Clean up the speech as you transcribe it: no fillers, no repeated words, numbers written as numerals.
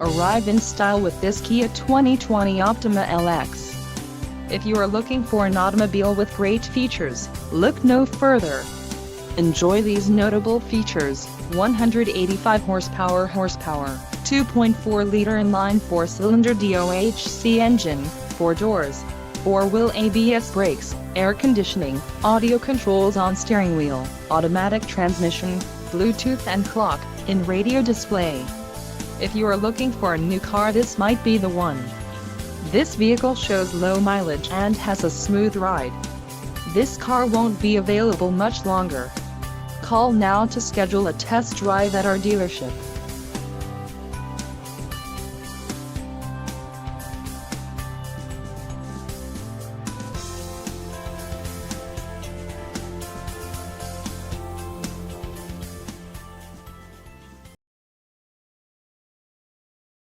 Arrive in style with this Kia 2020 Optima LX. If you are looking for an automobile with great features, look no further. Enjoy these notable features: 185 horsepower, 2.4-liter inline 4-cylinder DOHC engine, 4 doors, 4-wheel ABS brakes, air conditioning, audio controls on steering wheel, automatic transmission, Bluetooth and clock-in radio display. If you are looking for a new car, this might be the one. This vehicle shows low mileage and has a smooth ride. This car won't be available much longer. Call now to schedule a test drive at our dealership.